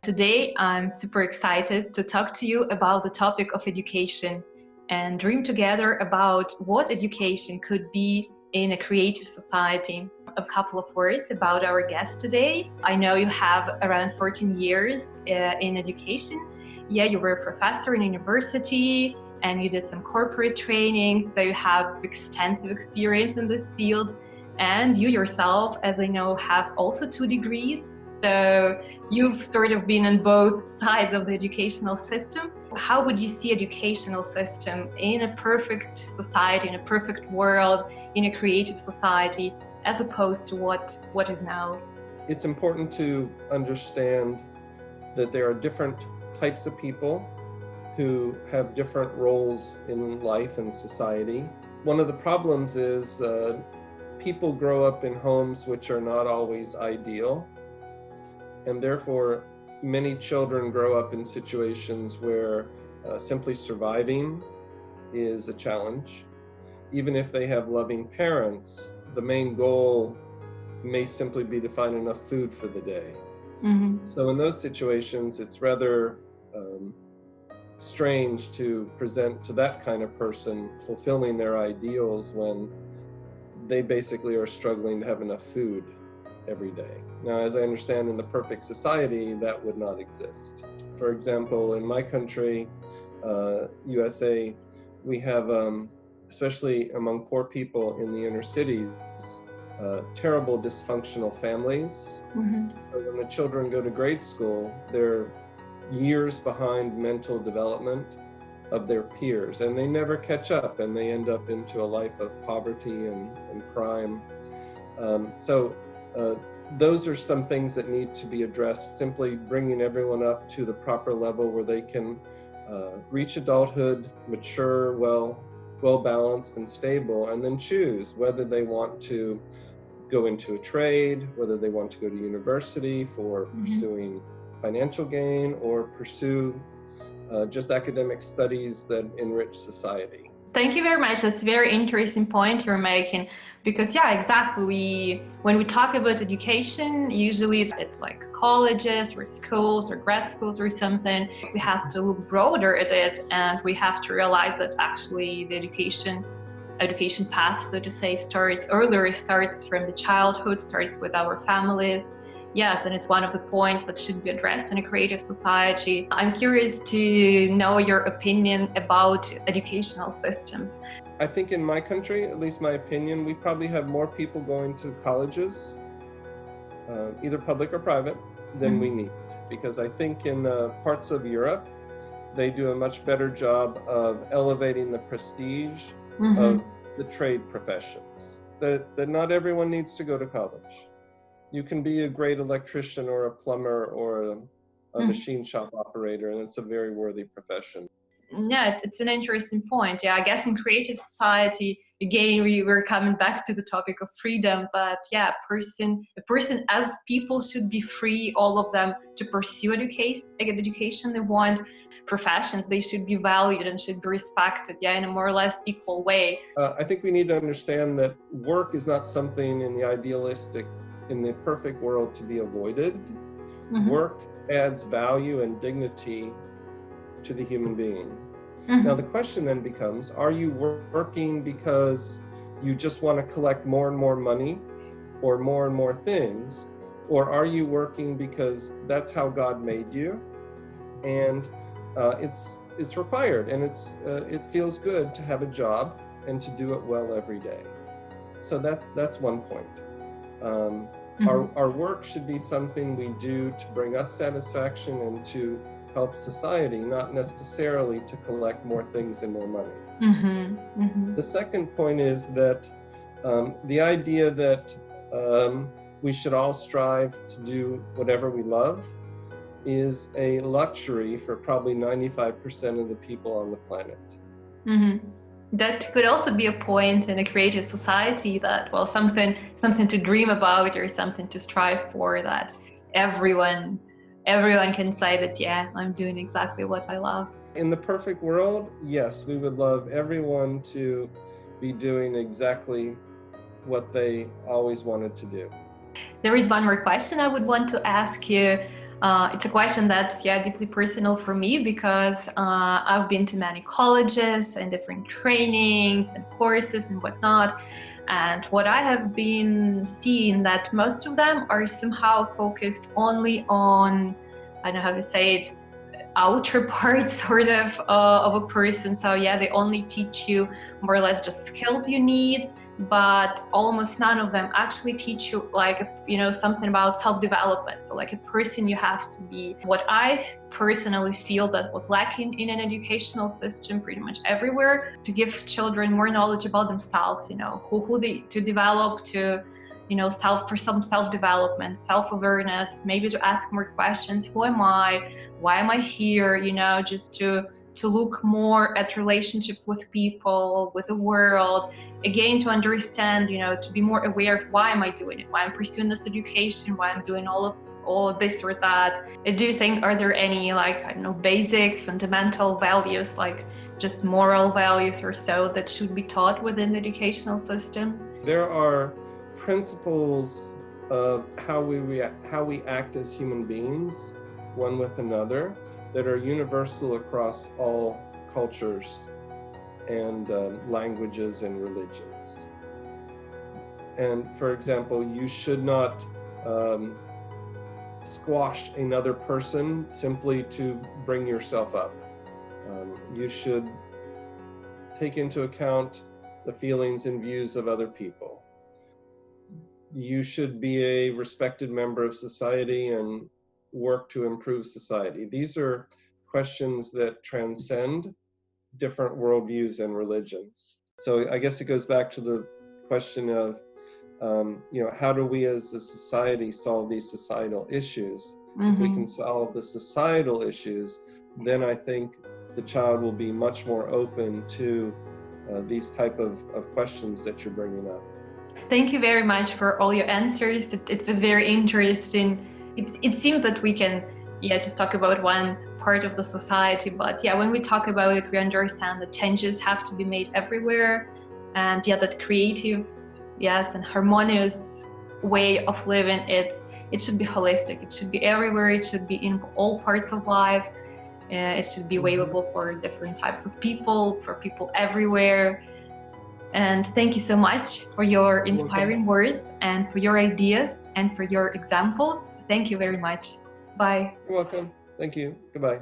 Today, I'm super excited to talk to you about the topic of education and dream together about what education could be in a creative society. A couple of words about our guest today. I know you have around 14 years in education. Yeah, you were a professor in university and you did some corporate training, so you have extensive experience in this field. And you yourself, as I know, have also 2 degrees. So you've sort of been on both sides of the educational system. How would you see educational system in a perfect society, in a perfect world, in a creative society, as opposed to what is now? It's important to understand that there are different types of people who have different roles in life and society. One of the problems is people grow up in homes which are not always ideal. And therefore, many children grow up in situations where simply surviving is a challenge. Even if they have loving parents, the main goal may simply be to find enough food for the day. Mm-hmm. So in those situations, it's rather strange to present to that kind of person fulfilling their ideals when they basically are struggling to have enough food every day. Now, as I understand, in the perfect society, that would not exist. For example, in my country, USA, we have, especially among poor people in the inner cities, terrible dysfunctional families. Mm-hmm. So when the children go to grade school, they're years behind mental development of their peers, and they never catch up, and they end up into a life of poverty and crime. Those are some things that need to be addressed, simply bringing everyone up to the proper level where they can reach adulthood, mature, well-balanced and stable, and then choose whether they want to go into a trade, whether they want to go to university for pursuing financial gain, or pursue just academic studies that enrich society. Thank you very much. That's a very interesting point you're making, because yeah, exactly. When we talk about education, usually it's like colleges or schools or grad schools or something. We have to look broader at it, and we have to realize that actually the education path, so to say, starts earlier, starts from the childhood, starts with our families. Yes, and it's one of the points that should be addressed in a creative society. I'm curious to know your opinion about educational systems. I think in my country, at least my opinion, we probably have more people going to colleges, either public or private, than we need. Because I think in parts of Europe, they do a much better job of elevating the prestige of the trade professions. That not everyone needs to go to college. You can be a great electrician or a plumber or a machine shop operator, and it's a very worthy profession. Yeah, it's an interesting point. Yeah, I guess in creative society, again, we were coming back to the topic of freedom, but yeah, a person as people should be free, all of them, to pursue education they want. Professions, they should be valued and should be respected, yeah, in a more or less equal way. I think we need to understand that work is not something in the perfect world to be avoided. Work adds value and dignity to the human being. Now the question then becomes, are you working because you just want to collect more and more money or more things, or are you working because that's how God made you, and it's required, and it feels good to have a job and to do it well every day. So that's one point. Our work should be something we do to bring us satisfaction and to help society, not necessarily to collect more things and more money. The second point is that the idea that we should all strive to do whatever we love is a luxury for probably 95% of the people on the planet. That could also be a point in a creative society, that, well, something to dream about or something to strive for, that everyone can say that, yeah, I'm doing exactly what I love. In the perfect world, yes, we would love everyone to be doing exactly what they always wanted to do. There is one more question I would want to ask you. It's a question that's deeply personal for me because I've been to many colleges and different trainings and courses and whatnot. And what I have been seeing that most of them are somehow focused only on, I don't know how to say it, outer part sort of a person. So they only teach you more or less just skills you need, but almost none of them actually teach you something about self-development. So like a person you have to be. What I personally feel that was lacking in an educational system pretty much everywhere, to give children more knowledge about themselves, who they to develop, to for some self-development, self-awareness, maybe to ask more questions. Who am I? Why am I here? Just to look more at relationships with people, with the world, again, to understand, to be more aware of why am I doing it, why I'm pursuing this education, why I'm doing all of this or that. Do you think, are there any basic fundamental values, like just moral values or so, that should be taught within the educational system? There are principles of how we act as human beings, one with another, that are universal across all cultures and languages and religions. And for example, you should not squash another person simply to bring yourself up. You should take into account the feelings and views of other people. You should be a respected member of society and work to improve society. These are questions that transcend different worldviews and religions. So I guess it goes back to the question of, how do we as a society solve these societal issues? If we can solve the societal issues, then I think the child will be much more open to these type of questions that you're bringing up. Thank you very much for all your answers. It was very interesting. It seems that we can, just talk about one part of the society, but when we talk about it, we understand that changes have to be made everywhere, and that creative, and harmonious way of living, it should be holistic. It should be everywhere. It should be in all parts of life. It should be available for different types of people, for people everywhere. And thank you so much for your inspiring words and for your ideas and for your examples. Thank you very much. Bye. You're welcome. Thank you. Goodbye.